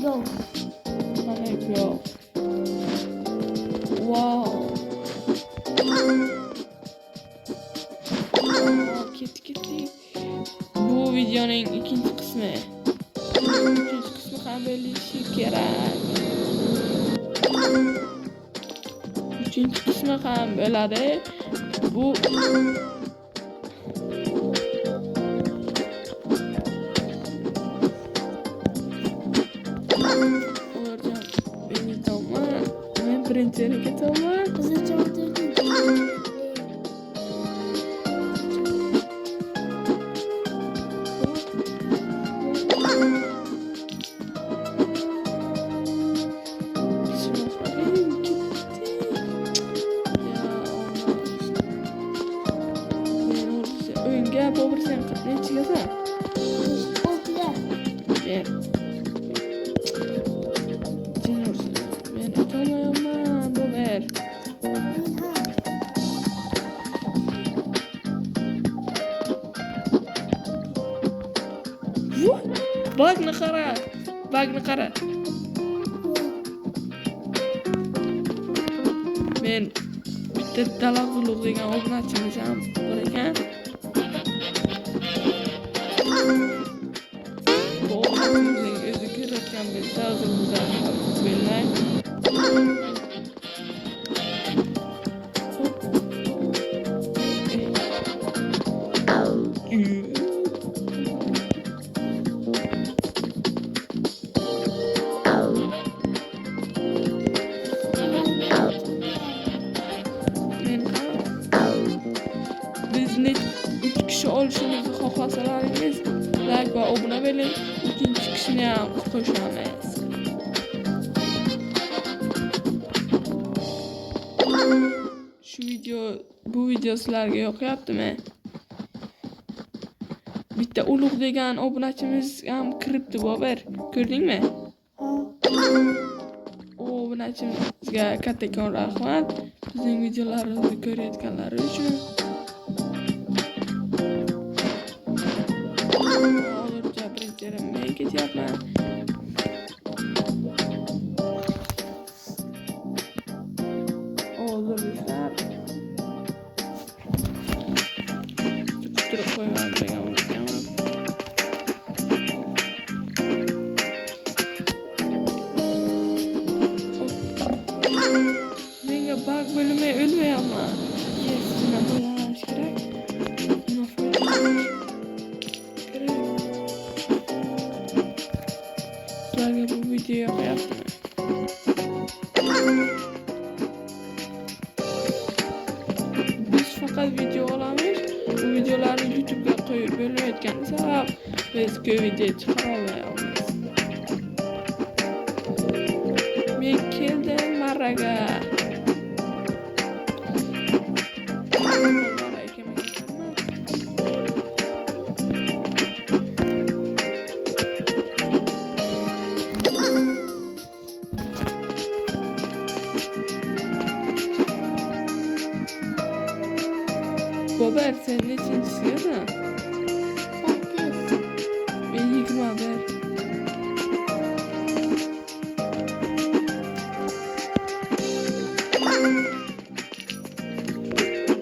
Yok. Talep yok. Wow. Ketdi. Bu videoning ikinci qismi. Uchinchi qismi ham bo'lishi kerak. Uchinchi qismi ham bo'ladi. Bu men birinchiga ketaman. Qizcha o'tirdi. O'yinga bobursan qatnaychigasan. O'tira. Men aytolmayapman, bober. Bagni qara. Men bitta talaqulug degan obunachimiz ham bor ekan. Bu obunachimizning o'zi ko'rayotgan bo'lsa, o'zimizdan bilmay. Bizni 3 kishi olishimizni xohlasalaringiz, like va obuna bo'ling. Ikkinchi kishini ham qo'shamiz. Bu video sizlarga yoqyaptimi? Bitta ulug' degan obunachimiz ham kiribdi, bober. Ko'rdingmi? Obunachimizga kattakon rahmat. Bizning videolarimizni ko'rayotganlari uchun. Hozircha birinchilarimga ketyapman. Hozirliklar turib qo'yman degan o'ylayapman. Menga bug bo'lmay o'lmayapman. Nima bo'lish kerak? Sizlarga bu video yoqyaptimi? Biz faqat video olamiz. Bu videolarni YouTube'ga qo'yib bo'lmayotgani sabab biz ko'p video chiqara olmayapmiz. Men keldim marraga. Bober, sen nechinchisisan? 8. Men 21.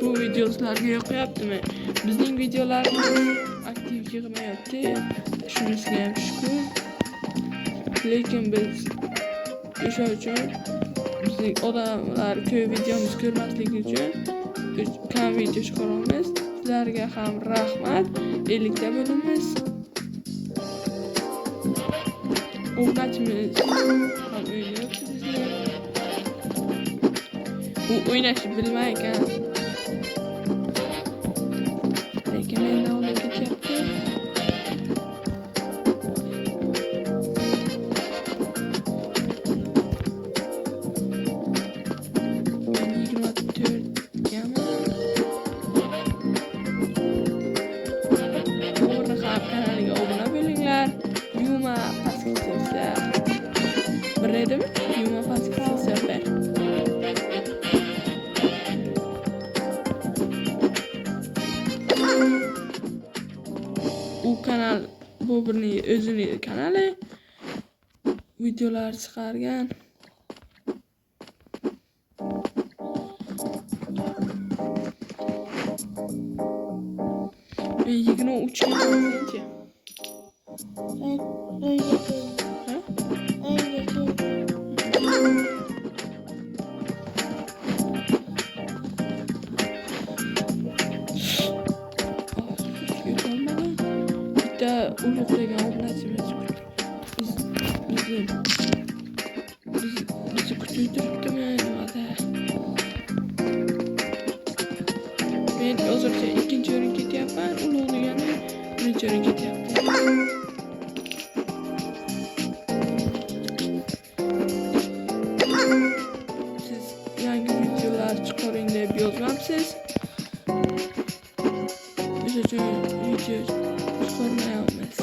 Bu video sizlarga yoqyaptimi? Bizning videolarimiz aktiv yig'mayapti. Shunisiga ham shukr. Lekin biz o'sha uchun bizning odamlar ko'p videomiz ko'rmasligi uchun kam video chiqaramiz. Sizlarga ham rahmat. 50 ta bo'lamiz. Obunachimiz ham o'ynayapti bizni. U o'ynashni bilmay ekan. Lekin mendan olib ketyapti. Kanaliga obuna bo'linglar. Yuma podpисаться. Biledimi? Yuma podpисаться ber. U kanal bu birning o'zining kanali. videolar chiqargan. 23 senchi. Öyle değil. Ha? Öyle değil. Bitta ulug'lagan obunachiimiz bizni kutib turibdimi nimada? Men hozircha ikkinchi o'rin ketyapman, ulug'lagani birinchi o'rin ketyapti. Siz yangi videolar chiqaring deb yozmabsiz. O'sha uchun video chiqarmayapmiz.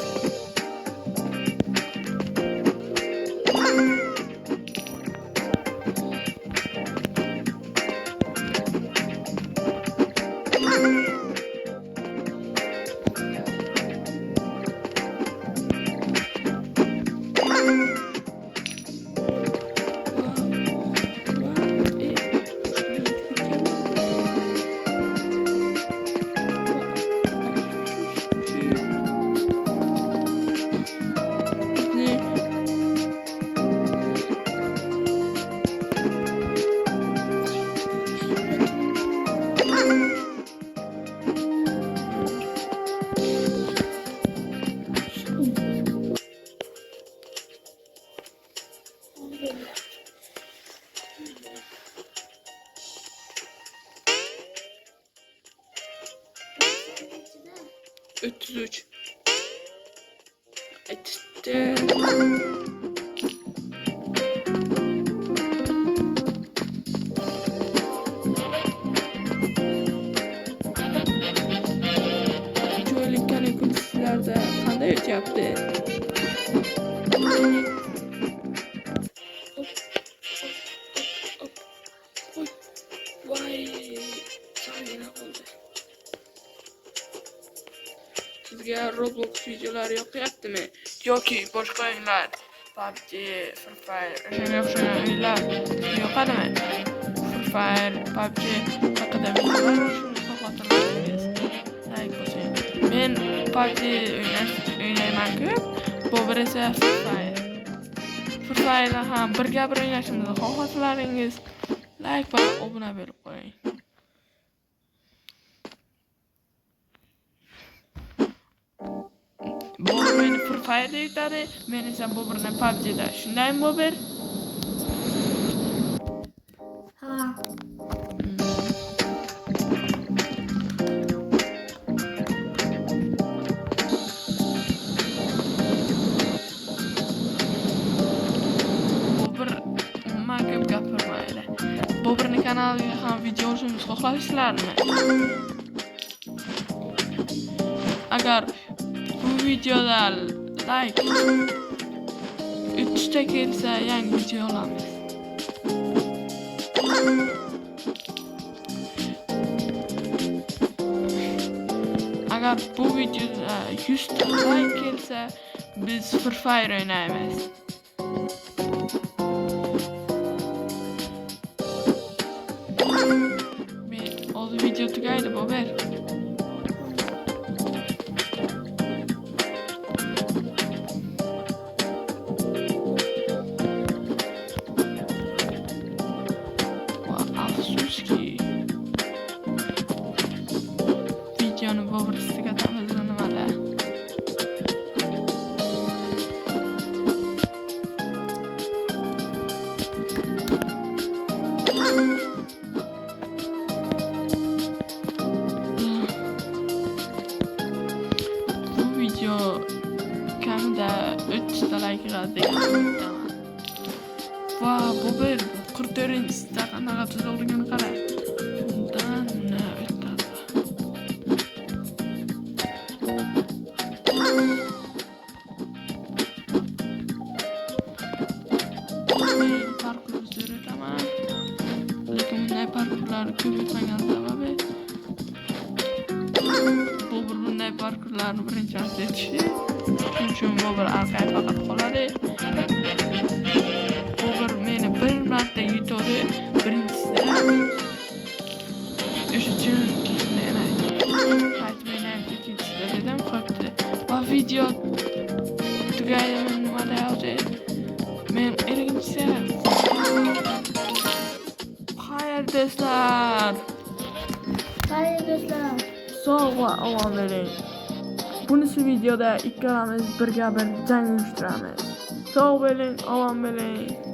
Ötüzüç. İşte. Çoğunluk kanikulistlerde qanday o'tyapti? Voy, sog'ligina qoldi. Sizga Roblox videolari yoqyaptimi? Yoki boshqa o'yinlar, PUBG, Free Fire, o'shanga o'xshagan o'yinlar yoqadimi? Free Fire, PUBG haqida videolar olishni xohlasangiz, like bosing. Men PUBG o'ynayman-ku, Bobur esa Free Fire. Free Fire'da ham birga bir o'ynashimizni xohlasalaringiz, like va obuna berib qo'ying. Bobur meni Free Fire'da yutadi, men esa Boburni PUBG'da. Shundaymi Bobur? Ha. Bobur umuman ko'p gapirmaydi. Boburning kanaliga ham video olishimizni xohlaysizlarmi? Agar bu videoda like 3 ta kelsa yangi video olamiz. Agar bu videoda 100 ta like kelsa biz Free Fire o'ynaymiz. Hozir video tugaydi Bobur. Afsuski videoni Bobur ustiga tamizlanmadi. Bu video kamida 3 ta like oladi. Va Bobur 44-da qanaqa tuzilganini qara. Bundan o'tadi. Men parkur o'rgataman. Lekin bunday parkurlarni ko'p o'tmagan sababi Bobur bunday parkurlarni birinchi marta etishi. Shuning uchun Bobur orqaga faqat qoladi. bitta yutadi, birinchisida o'sha chiroqni aytmayman, ikkinchisida dedim qolibdi. Va video tugaymi nima deyapti? Men ikkinchisi. Xayr do'stlar. Hayır do'stlar. Sog' va omon bo'ling. Bunisi videoda ikkalamiz birga bir jang uyushtiramiz. Sog' bo'ling, omon bo'ling.